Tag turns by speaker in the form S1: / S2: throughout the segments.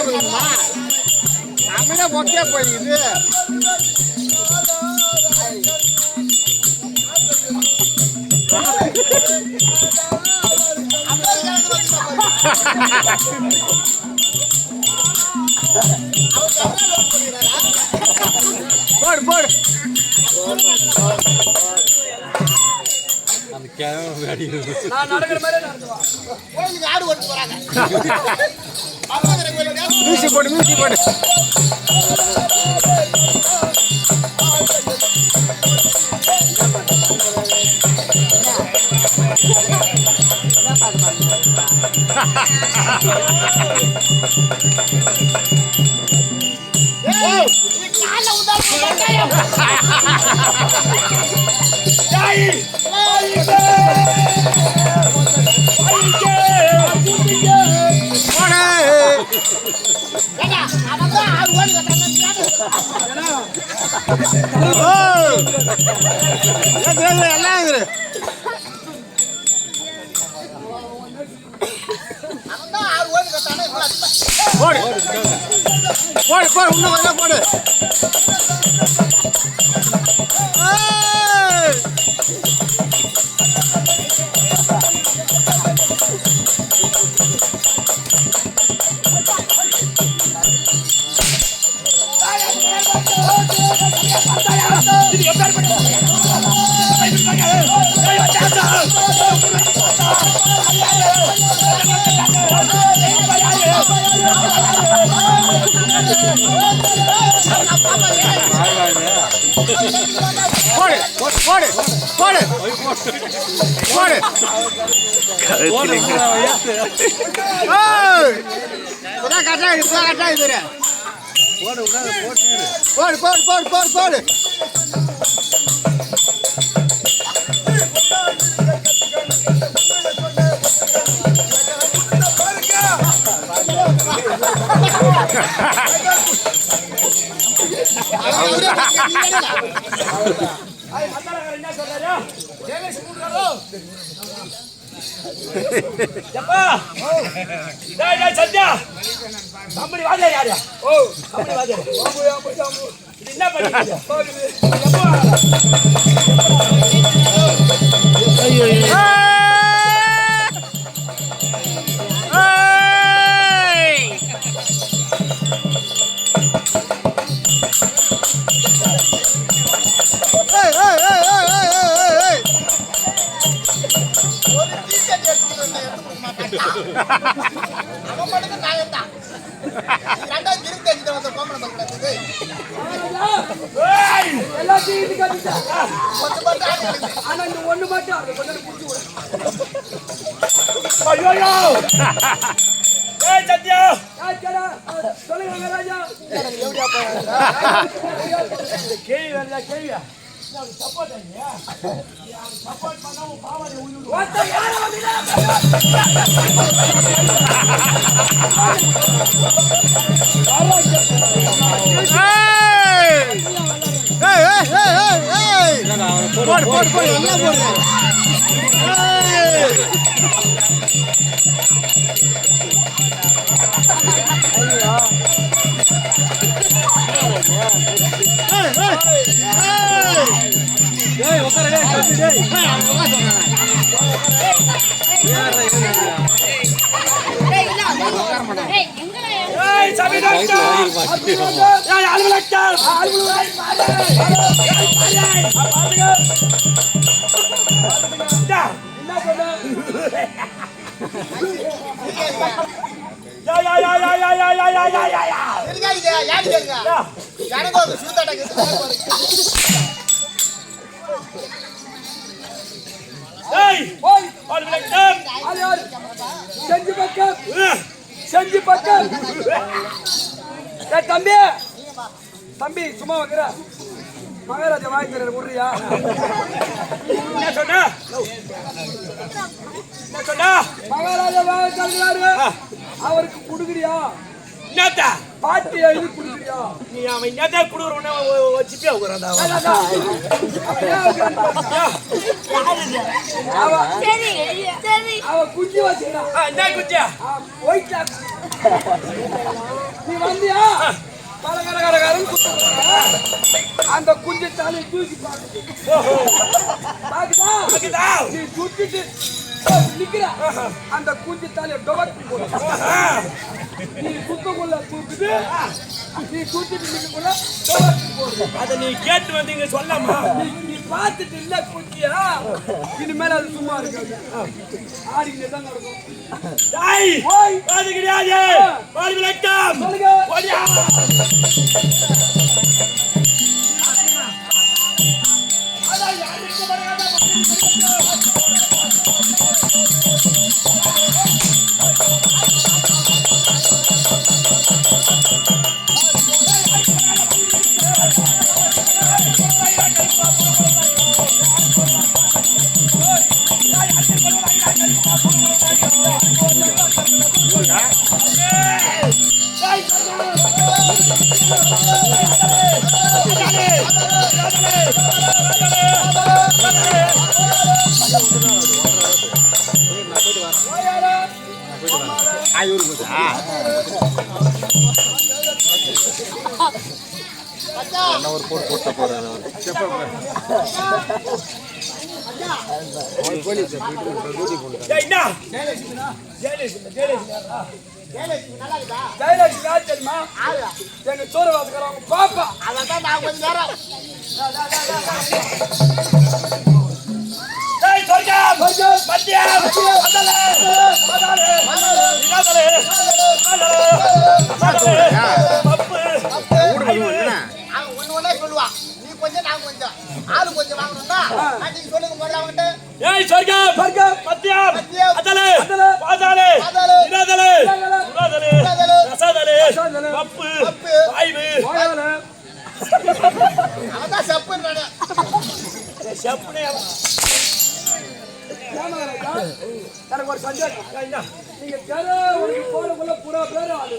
S1: போயிருமா நம்மளே மொக்கையா போயிருக்குது. போடு போடு அந்த நான் நடக்கிற மாதிரி ஆடு ஓட்டு போறாங்க. மியூசிக் போடு மியூசிக் போடு. போடு போடு போடு இன்னும் கொஞ்சம் போடு. போடு போடு போடு போடு போடு போடு போடு போடு போடு.
S2: சத்யா கம்பெனி வாஜாரி யாரு? ஓ கம்பெனி வாஜாரி என்ன பண்ணி ஒண்ணு மட்டும் சத்யா சொல்லுங்க ராஜா கேள்வி வேணா கேள்வியா சப்போர்ட் ஆகியா சப்போர்ட் பண்ணா பாவாடி உயிர் யார போடு போடு போடு எல்லாம் போடு. செஞ்சு பக்கம் தம்பி தம்பி சும்மா வைக்கிற மகாராஜா வாய்க்கிற விடுறியா? என்ன சொன்னா மகாராஜா வாய்க்கிறாரு அவருக்கு குடுக்குறியா? என்னத்தா பாட்டி எழுதி குடுக்குறியா? நீ அவன் என்னத்தா குடுக்குறவன வச்சுட்டு அவ குஞ்சு வச்சுக்கிறான். என்ன குஞ்சா? ஒயிட்
S1: நீ வந்தியா கரகரகரகரன்னு அந்த குஞ்சு தலையை தூக்கி பாக்குதா நீ சுத்திட்டு நிக்கிற அந்த குஞ்சு தலையை டொபக்கு போடு நீ சுத்தக்குள்ள தூக்குது நீ சுத்திட்டு நிக்கக்குள்ள டொபக்கு போடு
S2: அதை நீ கேட்டு வந்தீங்க சொல்லாமா
S1: நீ பார்த்துட்டு இல்ல குஞ்சியா இனிமேல் அது சும்மா இருக்காது ஆடிக்கிட்டே தான் நடக்கும்
S2: அது கிடையாது பாடி விளக்கம் ஓடியா
S3: ஒரு போட்டு போறாரு
S1: தெரியுமா எங்க சோறு வாத்துக்கிறவங்க பாப்பா
S3: அதான் நான் கொஞ்ச நேரம் ஒண்ணு சொல்லுவா நீ கொஞ்சம் நான் கொஞ்சம் ஆளு கொஞ்சம் வாங்கணும்னா நீங்க சொல்லுங்க முதல்ல அவங்கிட்ட
S2: ஏய் சொர்க்கம்
S1: சொர்க்கம்
S2: மத்தியம் அதலே பாதாளே நிராதலே உராதலே ரசாதலே பப்பு வாய்வு
S3: அவதான் செப்புன்றானே
S2: செப்புனே
S1: எனக்கு ஒரு சந்தேகம் நீங்க கரை உனக்கு போறக்குள்ள புறா பேர் ஆளு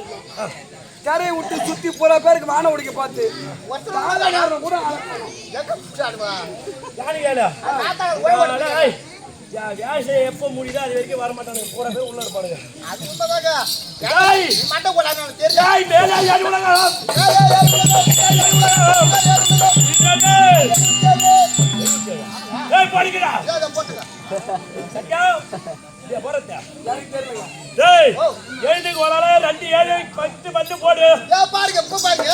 S1: கரையை விட்டு சுத்தி புறா பேருக்கு வான உடிக்க பார்த்து கூட
S2: வியாசம் எப்ப முடியுதோ அது வரைக்கும் வர மாட்டானுங்க பூரா பேர் உள்ள இருப்பானுங்க
S3: அது உண்மைதாங்க மண்டை போடான்னு தெரியும்
S2: படிக்கிறா எழுதுக்கு வரால 2 7 10 10 போடு
S3: பாருங்க இப்ப பாருங்க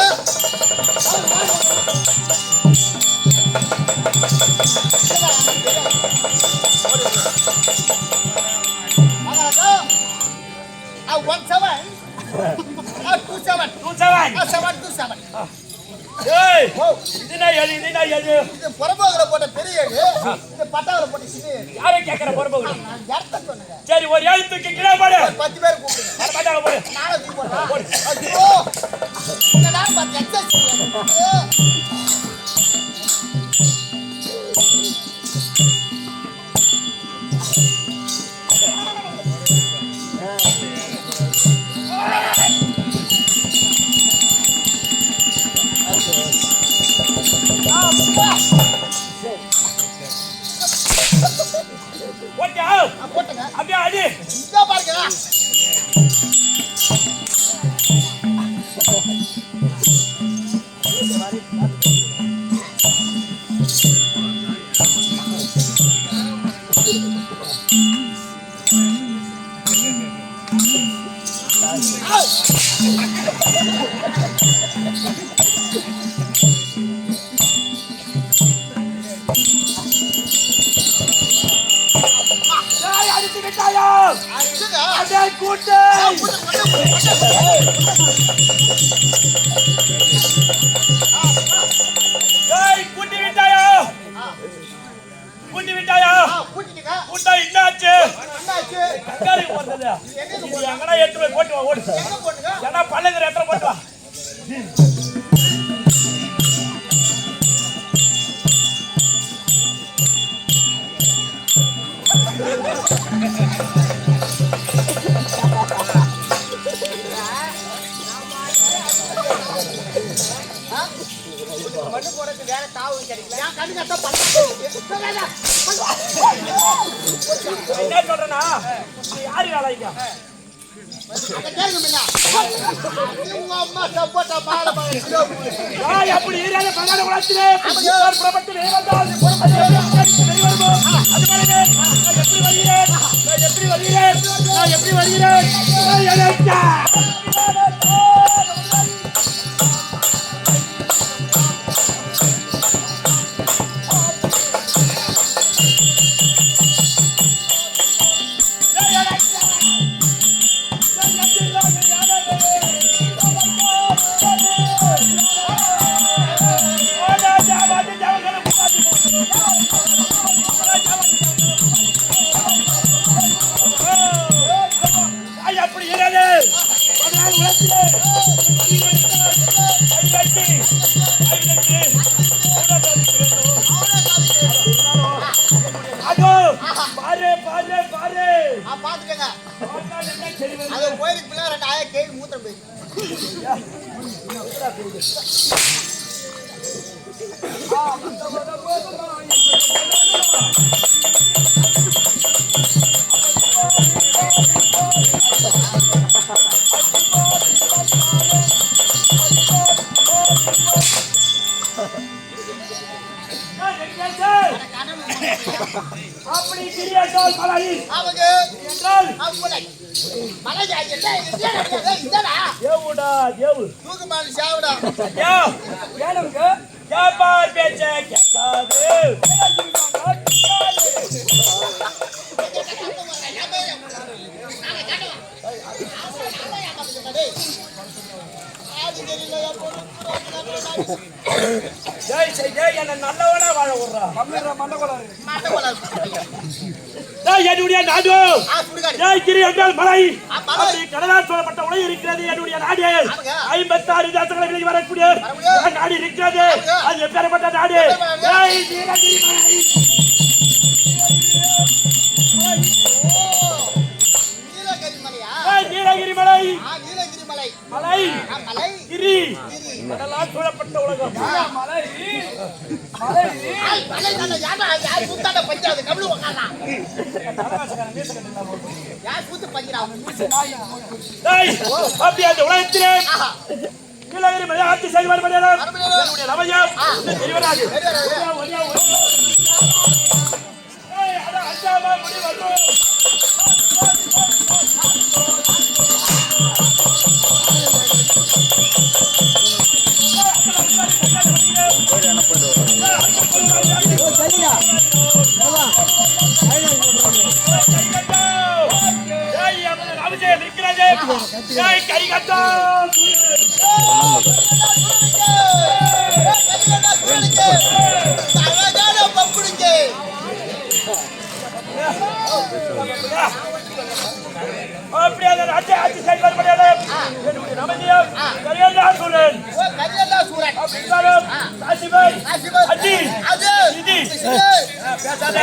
S3: போட்ட பெரிய பட்டாவில போட்ட சின்ன
S2: யாரை கேட்கிற பொறுப்பு சரி ஒரு எழுத்துக்கு கீழே போடு
S3: 10 பேர் கூப்பிடுங்க
S2: பட்டாவில போடு
S3: நாளை தூக்கி போடுறேன் ஐயோ என்னடா பாத்து எக்ஸஸ்
S2: போட்டுங்க அப்படியே அடி
S3: இதோ பாருங்க அங்க கேளுங்க மின்னா. நீ உங்க அம்மா சப்போட்டா மாலை மகன் கிலோ போடு.
S2: நான் எப்படி ஏரியால பகாட குளத்திலே ஒரு பிரபத்தில் ஏவந்தால் பொறுப்பது வெளிவருமோ அது பாருங்க நான் எப்படி வருகிறேன் எனக்கா
S3: பாத்துக்கங்க. அது கோயிலுக்கு பிள்ளை 2 ஆயா கேள்வி மூத்திரம் போய்.
S2: அப்படி கிரியாட்டால் மலை
S3: அவங்க
S2: என்றால்
S3: அவளை மலை இதடா
S2: தேவுடா தேவு
S3: தூக்குமான் சாவுடா.
S2: யோ
S1: ஏனுங்க
S2: கேப்பார் பேச்ச கேட்காது ஜெய் ஜெய் ஜெய் என்ன நல்லவனா வாழ விடுறா
S1: மண்டகோளாறு
S2: என்னுடைய நாடு ஜெய் கிரி என்றால் மலை அப்படி கடலால் சூழப்பட்ட உலகம் இருக்கிறது. என்னுடைய நாடு 56 தேசங்களை விலகி வரக்கூடிய நாடு இருக்கிறது. அது எப்பேற்பட்ட நாடு? ஜெய் நீலகிரி மலை. நீலகிரி மலை மலை கிரி கடலால் சூழப்பட்ட உலகம்.
S1: மலை
S2: அப்படி அந்த உலகத்திலே நீலகிரி மலை ஆட்சி செய்வார் என்னுடைய ரமையம் தெரிவராது. கை கட்டம் அப்படி அந்த நாட்டை ஆட்சி செய்வார் என்னுடைய ரமணியம் கரியல்லா சூரன் அப்படின்னாலும் காசிபாய் அஜி இது பேசாத